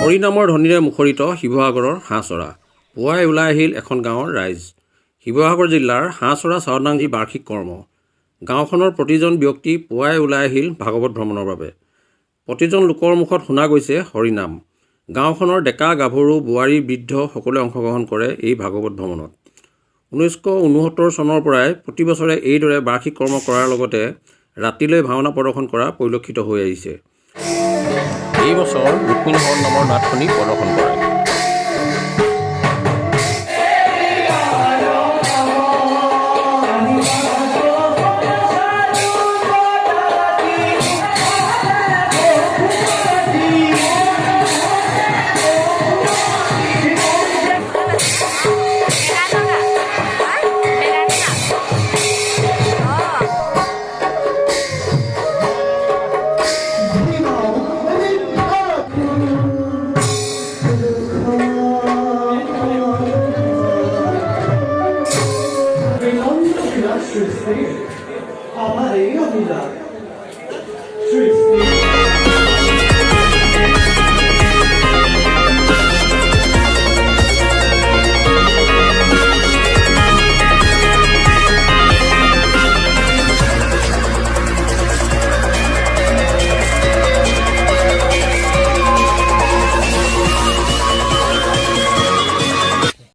হৰিনামৰ ধ্বনিৰে মুখৰিত শিৱসাগৰৰ হাঁহচৰা। পুৱাই ওলাই আহিল এখন গাঁৱৰ ৰাইজ। শিৱসাগৰ জিলাৰ হাঁহচৰা চাওদাং বাৰ্ষিক কৰ্ম। গাঁওখনৰ প্ৰতিজন ব্যক্তি পুৱাই ওলাই আহিল ভাগৱত ভ্ৰমণৰ বাবে। প্ৰতিজন লোকৰ মুখত শুনা গৈছে হৰিনাম। গাঁওখনৰ ডেকা গাভৰু বোৱাৰী বৃদ্ধ সকলোৱে অংশগ্ৰহণ কৰে এই ভাগৱত ভ্ৰমণত। 1969 চনৰ পৰাই প্ৰতি বছৰে এইদৰে বাৰ্ষিক কৰ্ম কৰাৰ লগতে ৰাতিলৈ ভাওনা প্ৰদৰ্শন কৰা পৰিলক্ষিত হৈ আহিছে। এই বছৰ ৰুক্মিণী হৰণ নামৰ নাটখনি প্ৰদৰ্শন কৰে। Sৃষ্টি আমাৰ এই অভিযান সৃষ্টি